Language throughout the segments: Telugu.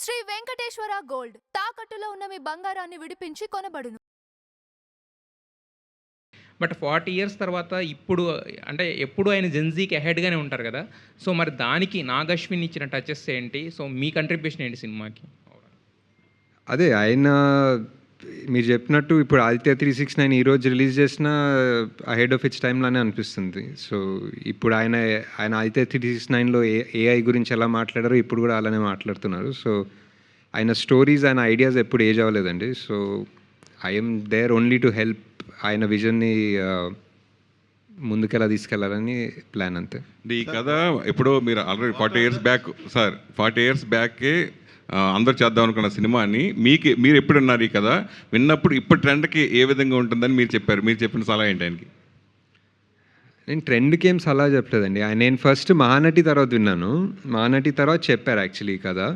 శ్రీ వెంకటేశ్వర గోల్డ్ తాకట్టులో ఉన్న మీ బంగారాన్ని విడిపించి కొనబడును. బట్ 40 ఇయర్స్ తర్వాత ఇప్పుడు అంటే ఎప్పుడు ఆయన జెన్జీకి అహెడ్గానే ఉంటారు కదా. సో మరి దానికి నాగశ్విన్ ఇచ్చిన టచెస్ ఏంటి? సో మీ కంట్రిబ్యూషన్ ఏంటి సినిమాకి? అదే ఆయన మీరు చెప్పినట్టు ఇప్పుడు ఆదిత్య 369 ఈరోజు రిలీజ్ చేసిన అహెడ్ ఆఫ్ ఇట్స్ టైంలానే అనిపిస్తుంది. సో ఇప్పుడు ఆయన ఆదిత్య 369లో ఏఐ గురించి ఎలా మాట్లాడారో ఇప్పుడు కూడా అలానే మాట్లాడుతున్నారు. సో ఆయన స్టోరీస్, ఆయన ఐడియాస్ ఎప్పుడు ఏజ్ అవ్వలేదండి. So I'm there only to help ఆయన విజన్ని ముందుకెలా తీసుకెళ్లాలని ప్లాన్ అంతే. ఈ కథ ఎప్పుడో మీరు already 40 years back sir 40 years బ్యాకే అందరు చేద్దాం అనుకున్న సినిమాని మీరు ఎప్పుడు విన్నారు ఈ కథ? విన్నప్పుడు ఇప్పుడు ట్రెండ్కి ఏ విధంగా ఉంటుందని మీరు చెప్పారు. మీరు చెప్పిన సలహా ఏంటి ఆయనకి? నేను ట్రెండ్కి ఏం సలహా చెప్పలేదండి. నేను ఫస్ట్ మహానటి తర్వాత విన్నాను. మహానటి తర్వాత చెప్పారు యాక్చువల్లీ కదా.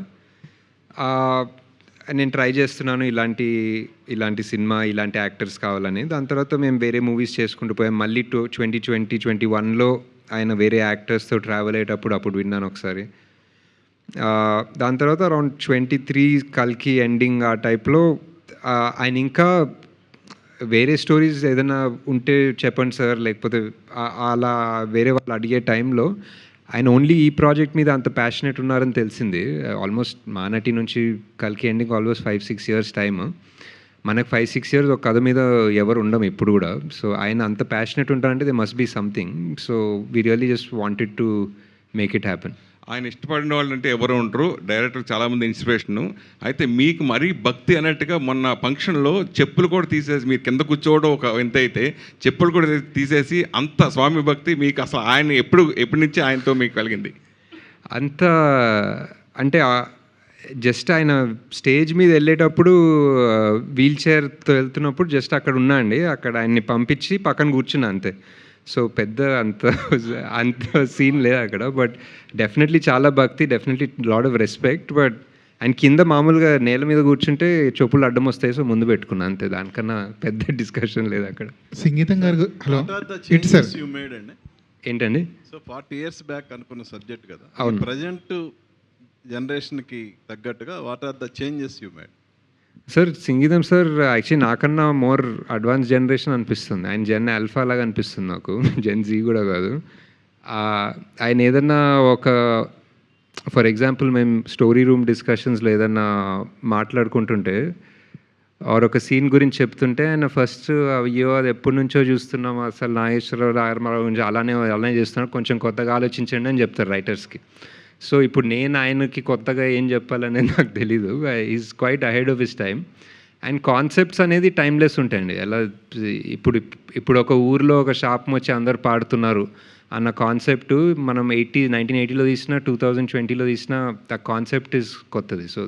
నేను ట్రై చేస్తున్నాను ఇలాంటి సినిమా, ఇలాంటి యాక్టర్స్ కావాలని. దాని తర్వాత మేము వేరే మూవీస్ చేసుకుంటూ పోయాం. మళ్ళీ 2021లో ఆయన వేరే యాక్టర్స్తో ట్రావెల్ అయ్యేటప్పుడు అప్పుడు విన్నాను ఒకసారి. దాని తర్వాత అరౌండ్ 23 కల్కి ఎండింగ్ ఆ టైప్లో ఆయన ఇంకా వేరే స్టోరీస్ ఏదైనా ఉంటే చెప్పండి సార్, లేకపోతే అలా వేరే వాళ్ళు అడిగే టైంలో ఆయన ఓన్లీ ఈ ప్రాజెక్ట్ మీద అంత ప్యాషనెట్ ఉన్నారని తెలిసింది. ఆల్మోస్ట్ మానటి నుంచి కల్కి ఎండింగ్ ఆల్మోస్ట్ 5-6 ఇయర్స్ టైమ్. మనకు 5-6 ఇయర్స్ ఒక కథ మీద ఎవరు ఉండము ఇప్పుడు కూడా. సో ఆయన అంత ప్యాషనెట్ ఉంటారంటే they must be something. So we really just wanted to make it happen. ఆయన ఇష్టపడిన వాళ్ళు అంటే ఎవరు ఉంటారు, డైరెక్టర్ చాలామంది ఇన్స్పిరేషను. అయితే మీకు మరీ భక్తి అన్నట్టుగా మొన్న ఫంక్షన్లో చెప్పులు కూడా తీసేసి మీరు కింద కూర్చోవడం ఒక ఎంత అయితే చెప్పులు కూడా తీసేసి అంత స్వామి భక్తి మీకు అసలు ఆయన ఎప్పటి నుంచి ఆయనతో మీకు కలిగింది? అంత అంటే జస్ట్ ఆయన స్టేజ్ మీద వెళ్ళేటప్పుడు వీల్ చైర్తో వెళ్తున్నప్పుడు జస్ట్ అక్కడ ఉన్నా అండి. అక్కడ ఆయన్ని పంపించి పక్కన కూర్చున్నా అంతే. సో పెద్ద అంత సీన్ లేదు అక్కడ. బట్ డెఫినెట్లీ చాలా భక్తి, definitely lot of respect. But ఆయన కింద మామూలుగా నేల మీద కూర్చుంటే చెప్పులు అడ్డం వస్తాయి, సో ముందు పెట్టుకున్నా అంతే. దానికన్నా పెద్ద డిస్కషన్ లేదు అక్కడ. సంగీతం గారు హలో ఏంటండి? సో 40 ఇయర్స్ బ్యాక్ అనుకున్న సబ్జెక్ట్ కదా, అవును. ప్రజెంట్ జనరేషన్కి తగ్గట్టుగా what are the changes you made? Sir సంగీతం సార్ యాక్చువల్లీ నాకన్నా మోర్ అడ్వాన్స్ జనరేషన్ అనిపిస్తుంది. ఆయన జెన్ ఆల్ఫా లాగా అనిపిస్తుంది నాకు, జెన్ జీ కూడా కాదు. ఆయన ఏదన్నా ఒక ఫర్ ఎగ్జాంపుల్ మేము స్టోరీ రూమ్ డిస్కషన్స్లో ఏదన్నా మాట్లాడుకుంటుంటే ఆర్ ఒక సీన్ గురించి చెప్తుంటే ఆయన ఫస్ట్ అయ్యో అది ఎప్పటి నుంచో చూస్తున్నాం, అసలు నాగేశ్వరరావు రామారావు గురించి అలానే చేస్తున్నాడు, కొంచెం కొత్తగా ఆలోచించండి అని చెప్తారు రైటర్స్కి. సో ఇప్పుడు నేను ఆయనకి కొత్తగా ఏం చెప్పాలనేది నాకు తెలీదు. Is quiet ahead of his time. And concepts అనేది టైమ్లెస్ ఉంటాయండి. ఎలా ఇప్పుడు ఒక ఊరిలో ఒక శాపం వచ్చి అందరు పాడుతున్నారు అన్న కాన్సెప్ట్ మనం 1980లో తీసిన 2020లో తీసిన ద కాన్సెప్ట్ ఇస్ కొత్తది. సో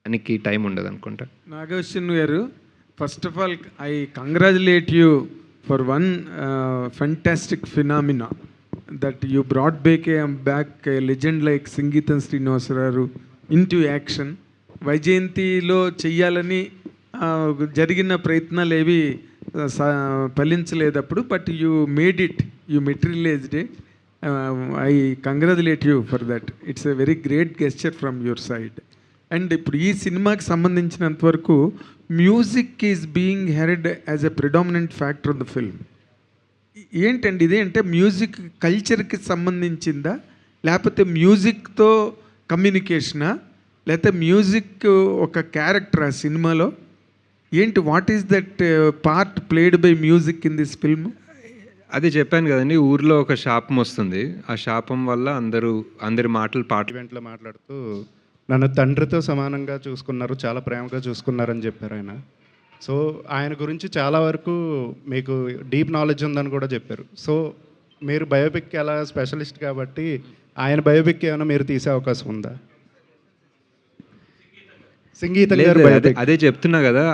దానికి టైం ఉండదు అనుకుంటా. నాగశ్విన్ గారు, first of all I congratulate you for one fantastic phenomena that you brought back a legend like Sangeetam Srinivasaravu into action. వైజయంతిలో చెయ్యాలని జరిగిన ప్రయత్నాలు ఏవి ఫలించలేదప్పుడు, but you made it, you materialized it. I congratulate you for that. It's a very great gesture from your side. And ఇప్పుడు ఈ సినిమాకి సంబంధించినంత వరకు music is being heard as a predominant factor of the film. ఏంటండి ఇది? అంటే మ్యూజిక్ కల్చర్కి సంబంధించిందా, లేకపోతే మ్యూజిక్తో కమ్యూనికేషనా, లేకపోతే మ్యూజిక్ ఒక క్యారెక్టర్ ఆ సినిమాలో ఏంటి? What is that part played by music in this film? అదే చెప్పాను కదండి, ఊర్లో ఒక శాపం వస్తుంది. ఆ శాపం వల్ల అందరి మాటలు ఈవెంట్లో మాట్లాడుతూ నన్ను తండ్రితో సమానంగా చూసుకున్నారు, చాలా ప్రేమగా చూసుకున్నారని చెప్పారు ఆయన. సో ఆయన గురించి చాలా వరకు మీకు డీప్ నాలెడ్జ్ ఉందని కూడా చెప్పారు. సో మీరు బయోపిక్ ఎలా స్పెషలిస్ట్ కాబట్టి ఆయన బయోపిక్ ఏమైనా మీరు తీసే అవకాశం ఉందా? సంగీతం గారు అదే చెప్తున్నా కదా,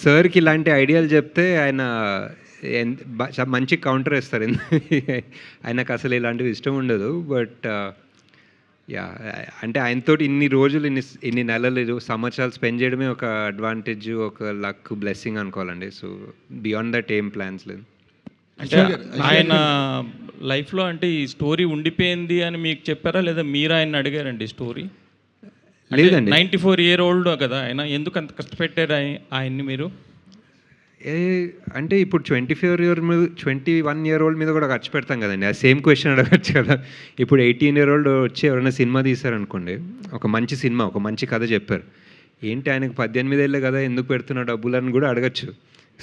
సార్కి ఇలాంటి ఐడియాలు చెప్తే ఆయన మంచి కౌంటర్ వేస్తారు. ఆయనకు అసలు ఇలాంటివి ఇష్టం ఉండదు. బట్ యా, అంటే ఆయనతో ఇన్ని రోజులు ఇన్ని నెలలు సంవత్సరాలు స్పెండ్ చేయడమే ఒక అడ్వాంటేజ్, ఒక లక్, బ్లెస్సింగ్ అనుకోవాలండి. సో బియాండ్ దట్ ఏం ప్లాన్స్ లేదు. అంటే ఆయన లైఫ్లో అంటే ఈ స్టోరీ ఉండిపోయింది అని మీకు చెప్పారా, లేదా మీరు ఆయన అడిగారండి స్టోరీ? లేదండి. 94-year-old కదా ఆయన, ఎందుకు అంత కష్టపెట్టారు ఆయన్ని మీరు? ఏ అంటే ఇప్పుడు 21-year-old మీద కూడా ఖర్చు పెడతాం కదండి. ఆ సేమ్ క్వశ్చన్ అడగచ్చు కదా. ఇప్పుడు 18-year-old వచ్చి ఎవరైనా సినిమా తీశారనుకోండి, ఒక మంచి సినిమా, ఒక మంచి కథ చెప్పారు, ఏంటి ఆయనకు 18 ఏళ్ళే కదా ఎందుకు పెడుతున్న డబ్బులు అని కూడా అడగచ్చు.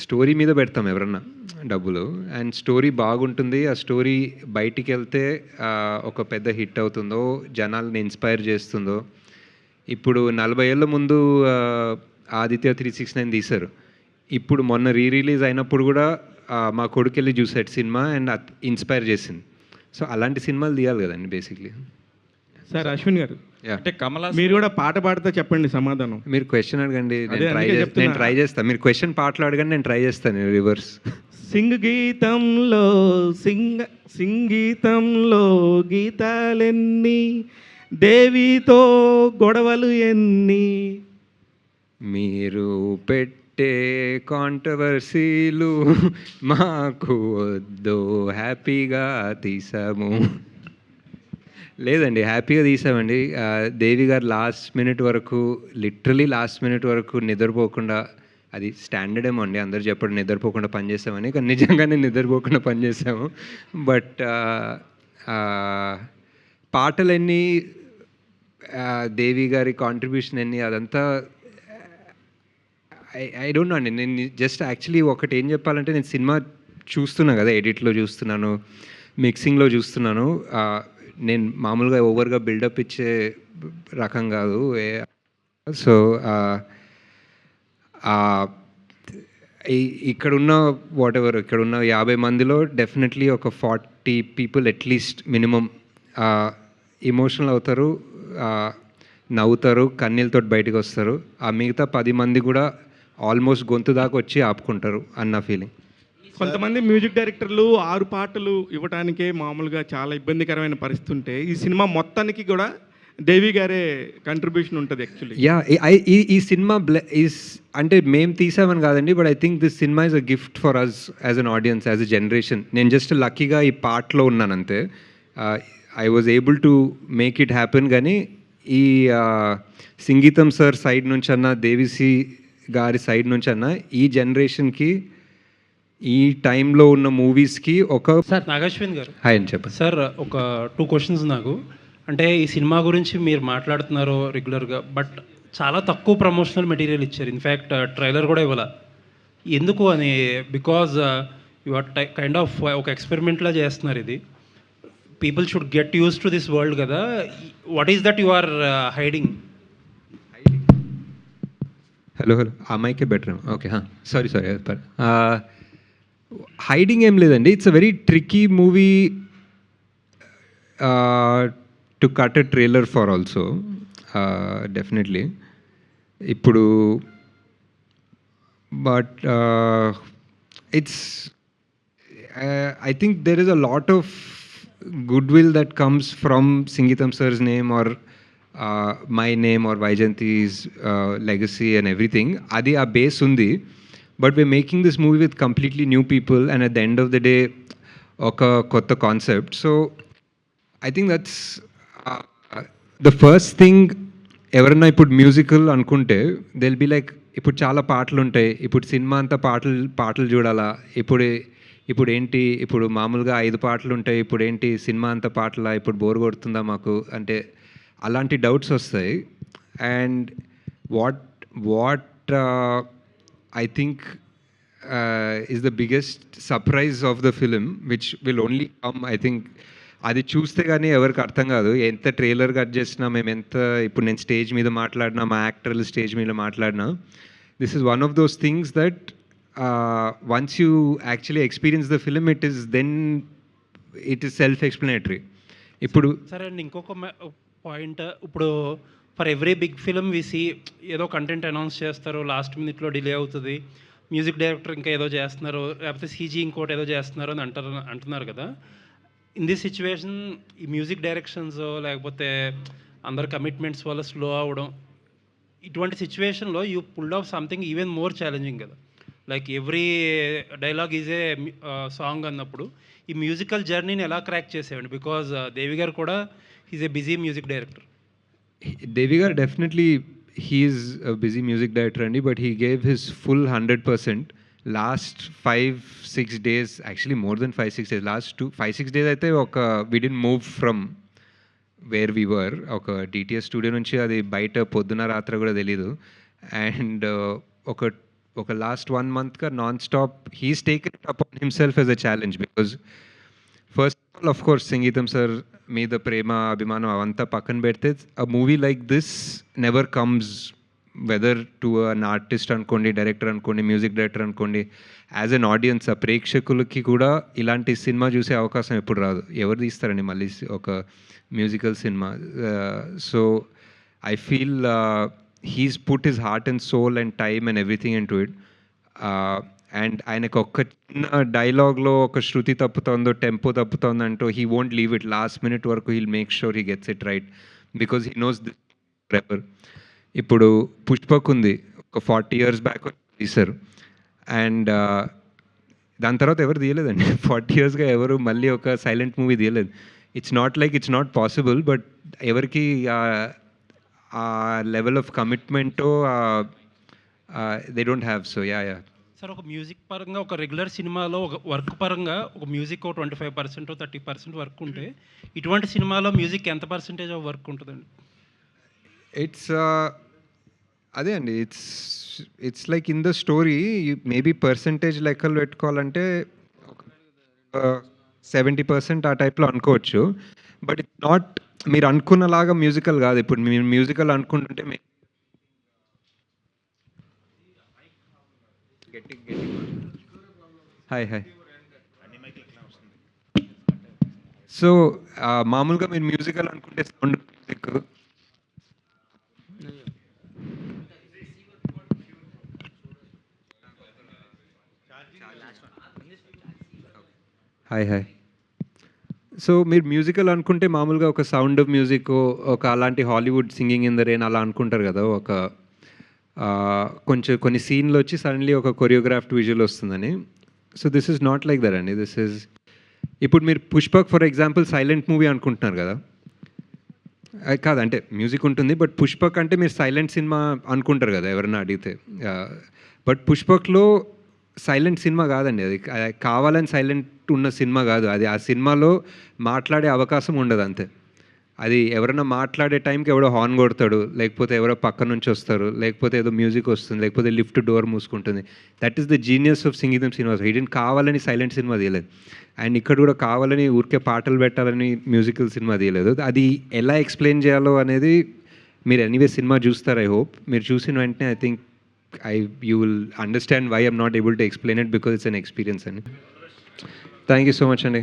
స్టోరీ మీద పెడతాం ఎవరన్నా డబ్బులు, అండ్ స్టోరీ బాగుంటుంది, ఆ స్టోరీ బయటికి వెళ్తే ఒక పెద్ద హిట్ అవుతుందో, జనాల్ని ఇన్స్పైర్ చేస్తుందో. ఇప్పుడు 40 ఏళ్ళ ముందు ఆదిత్య 369 తీశారు, ఇప్పుడు మొన్న రిలీజ్ అయినప్పుడు కూడా మా కొడుకు వెళ్ళి చూసాడు సినిమా అండ్ ఇన్స్పైర్ చేసింది. సో అలాంటి సినిమాలు తీయాలి కదండి బేసిక్లీ. సార్ అశ్విన్ గారు, అంటే కమలా మీరు కూడా పాట పాడితే చెప్పండి సమాధానం. మీరు క్వశ్చన్ అడగండి, అదే నేను ట్రై చేస్తాను. మీరు క్వశ్చన్ పాటలు అడగండి, నేను ట్రై చేస్తాను రివర్స్. సింగీతంలో గీతాలెన్ని, దేవితో గొడవలు ఎన్ని, మీరు పెట్టే కాంట్రవర్సీలు మాకు వద్దు, హ్యాపీగా తీసాము. లేదండి, హ్యాపీగా తీసామండి. దేవి గారు లిటరలీ లాస్ట్ మినిట్ వరకు నిద్రపోకుండా, అది స్టాండర్డ్ ఏమో అండి అందరు చెప్పడం నిద్రపోకుండా పనిచేసామని, కానీ నిజంగానే నిద్రపోకుండా పనిచేసాము. బట్ పాటలన్నీ, దేవి గారి కాంట్రిబ్యూషన్ అన్నీ, అదంతా ఐ డోంట్ నో అండి. నేను జస్ట్ యాక్చువల్లీ ఒకటి ఏం చెప్పాలంటే, నేను సినిమా చూస్తున్నా కదా, ఎడిట్లో చూస్తున్నాను, మిక్సింగ్లో చూస్తున్నాను. నేను మామూలుగా ఓవర్గా బిల్డప్ ఇచ్చే రకం కాదు. సో ఇక్కడున్న ఇక్కడున్న 50 మందిలో డెఫినెట్లీ ఒక 40 people అట్లీస్ట్ మినిమం ఎమోషనల్ అవుతారు, నవ్వుతారు, కన్నీళ్ళతో బయటకు వస్తారు. ఆ మిగతా 10 మంది కూడా ఆల్మోస్ట్ గొంతు దాకా వచ్చి ఆపుకుంటారు అన్న ఫీలింగ్. కొంతమంది మ్యూజిక్ డైరెక్టర్లు 6 పాటలు ఇవ్వడానికే మామూలుగా చాలా ఇబ్బందికరమైన పరిస్థితి ఉంటే, ఈ సినిమా మొత్తానికి కూడా దేవి గారే కంట్రిబ్యూషన్ ఉంటుంది యాక్చువల్లీ. ఈ సినిమా అంటే మేము తీసామని కాదండి, but I think this cinema is a gift for us as an audience, as a generation. నేను జస్ట్ లక్కీగా ఈ పార్ట్లో ఉన్నాను అంతే. I was able to make it happen. కానీ ఈ సంగీతం సార్ సైడ్ నుంచి అన్న, దేవిసి గారి సైడ్ నుంచి అన్న, ఈ జనరేషన్కి, ఈ టైంలో ఉన్న మూవీస్కి ఒక సార్ నాగశ్విన్ గారు హాయ్ అని చెప్పండి సార్. ఒక 2 questions నాకు. అంటే ఈ సినిమా గురించి మీరు మాట్లాడుతున్నారు రెగ్యులర్గా, బట్ చాలా తక్కువ ప్రమోషనల్ మెటీరియల్ ఇచ్చారు. ఇన్ఫ్యాక్ట్ ట్రైలర్ కూడా ఇవ్వాల. ఎందుకు అని, because you are kind of ఒక ఎక్స్పెరిమెంట్లా చేస్తున్నారు ఇది. People should get use to this world కదా. What is that you are hiding? Hello ఆ మైకే బెటర్. ఓకే, సారీ హైడింగ్ ఏం లేదండి. It's a very tricky movie to cut a trailer for also, definitely. ఇప్పుడు but it's I think there is a lot of good will that comes from Sangeetham sir's name or my name or వైజయంతి's legacy and everything. అది ఆ బేస్ ఉంది. But we're making this movie with completely new people and at the end of the day ఒక కొత్త concept. So I think that's the first thing. ఎవరన్నా ఇప్పుడు మ్యూజికల్ అనుకుంటే దెల్ బి లైక్, ఇప్పుడు చాలా పాటలు ఉంటాయి, ఇప్పుడు సినిమా అంతా పాటలు చూడాలా, ఇప్పుడు ఏంటి, ఇప్పుడు మామూలుగా 5 పాటలు ఉంటాయి, ఇప్పుడు ఏంటి సినిమా అంతా పాటలా, ఇప్పుడు బోర్ కొడుతుందా మాకు అంటే, అలాంటి డౌట్స్ వస్తాయి. And what I think is the biggest surprise of the film which will only come, I think అది చూస్తే కానీ ఎవరికి అర్థం కాదు. ఎంత ట్రైలర్ కట్ చేసినా, మేము ఎంత, ఇప్పుడు నేను స్టేజ్ మీద మాట్లాడినా, మా యాక్టర్లు స్టేజ్ మీద మాట్లాడినా, this is one of those things that once you actually experience the film, it is self explanatory. ఇప్పుడు సరే అండి, ఇంకొక పాయింట్. ఇప్పుడు ఫర్ ఎవ్రీ బిగ్ ఫిలిం విసి ఏదో కంటెంట్ అనౌన్స్ చేస్తారు, లాస్ట్ మినిట్లో డిలే అవుతుంది, మ్యూజిక్ డైరెక్టర్ ఇంకా ఏదో చేస్తున్నారు, లేకపోతే సీజీ ఇంకోటి ఏదో చేస్తున్నారు అని అంటున్నారు కదా. ఇన్ దిస్ సిచ్యువేషన్ ఈ మ్యూజిక్ డైరెక్షన్స్ లేకపోతే అందరు కమిట్మెంట్స్ వల్ల స్లో అవ్వడం, ఇటువంటి సిచ్యువేషన్లో you pulled off something even more challenging కదా. Like every dialogue is a song అన్నప్పుడు ఈ మ్యూజికల్ జర్నీని ఎలా క్రాక్ చేసేవండి? బికాజ్ దేవి గారు కూడా is a busy music director. Devi గారు definitely he's a busy music director అండి, but he gave his full 100%. Last 5-6 days, actually more than 5-6 days, last 5-6 days అయితే we didn't move from where we were. ఒక డిటిఎస్ స్టూడియో నుంచి అది బయట పొద్దున రాత్రి కూడా తెలీదు. అండ్ ఒక లాస్ట్ 1 monthగా non stop he's taken it upon himself as a challenge. Because first of all, of course, Sangeetham sir మీద ప్రేమ అభిమానం అవంతా పక్కన పెడితే, a movie like this never comes, whether to an artist అనుకోండి, డైరెక్టర్ అనుకోండి, మ్యూజిక్ డైరెక్టర్ అనుకోండి, యాజ్ అన్ ఆడియన్స్, ఆ ప్రేక్షకులకి కూడా ఇలాంటి సినిమా చూసే అవకాశం ఎప్పుడు రాదు. ఎవరు తీస్తారండి మళ్ళీ ఒక musical cinema? So I feel he's put his heart and soul and time and everything into it. And ఆయనకు ఒక్క చిన్న డైలాగ్లో ఒక శృతి తప్పుతుందో, టెంపో తప్పుతుందంటూ he won't leave it. Last minute వరకు he'll make sure he gets it right, because he knows this forever. ఇప్పుడు పుష్పక్ ఉంది, ఒక 40 years బ్యాక్ తీశారు. అండ్ దాని తర్వాత ఎవరు తీయలేదండి. 40 yearsగా ఎవరు మళ్ళీ ఒక సైలెంట్ మూవీ తీయలేదు. ఇట్స్ నాట్ పాసిబుల్, బట్ ఎవరికి ఆ లెవెల్ ఆఫ్ కమిట్మెంటో they don't have. So yeah. Sir, ఒక మ్యూజిక్ పరంగా ఒక రెగ్యులర్ సినిమాలో ఒక వర్క్ పరంగా ఒక మ్యూజిక్ 25% 30% వర్క్ ఉంటే, ఇటువంటి సినిమాలో మ్యూజిక్ ఎంత పర్సెంటేజ్ ఆఫ్ వర్క్ ఉంటుందండి? ఇట్స్ అదే అండి, it's like in the story maybe percentage లెక్కలు పెట్టుకోవాలంటే 70% ఆ టైప్లో అనుకోవచ్చు. బట్ ఇట్స్ నాట్ మీరు అనుకున్నలాగా మ్యూజికల్ కాదు. ఇప్పుడు మీరు మ్యూజికల్ అనుకుంటుంటే హాయ్. సో మామూలుగా మీరు మ్యూజికల్ అనుకుంటే సౌండ్ మ్యూజిక్, హాయ్. సో మీరు మ్యూజికల్ అనుకుంటే మామూలుగా ఒక సౌండ్ ఆఫ్ మ్యూజిక్, ఒక అలాంటి Hollywood singing in the rain అలా అనుకుంటారు కదా. ఒక కొన్ని సీన్లు వచ్చి సడన్లీ ఒక కొరియోగ్రాఫ్డ్ విజువల్ వస్తుందని. So this is not like that అండి. దిస్ ఈజ్, ఇప్పుడు మీరు Pushpak for example silent movie అనుకుంటున్నారు కదా. కాదంటే మ్యూజిక్ ఉంటుంది, బట్ పుష్పక్ అంటే మీరు సైలెంట్ సినిమా అనుకుంటారు కదా ఎవరైనా అడిగితే. బట్ పుష్పక్లో సైలెంట్ సినిమా కాదండి, అది కావాలని సైలెంట్ ఉన్న సినిమా కాదు. అది ఆ సినిమాలో మాట్లాడే అవకాశం ఉండదు అంతే. అది ఎవరైనా మాట్లాడే టైంకి ఎవడో హార్న్ కొడతాడు, లేకపోతే ఎవరో పక్క నుంచి వస్తారు, లేకపోతే ఏదో మ్యూజిక్ వస్తుంది, లేకపోతే లిఫ్ట్ డోర్ మూసుకుంటుంది. That is the genius of Sangeetham cinemas. హిడెన్ కావాలని సైలెంట్ సినిమా తీయలేదు. అండ్ ఇక్కడ కూడా కావాలని ఊరికే పాటలు పెట్టాలని మ్యూజికల్ సినిమా తీయలేదు. అది ఎలా ఎక్స్ప్లెయిన్ చేయాలో అనేది మీరు ఎనీవే సినిమా చూస్తారు. ఐ హోప్ మీరు చూసిన వెంటనే I think you will understand why I'm not able to explain it, because it's an experience. Thank you so much, Andy.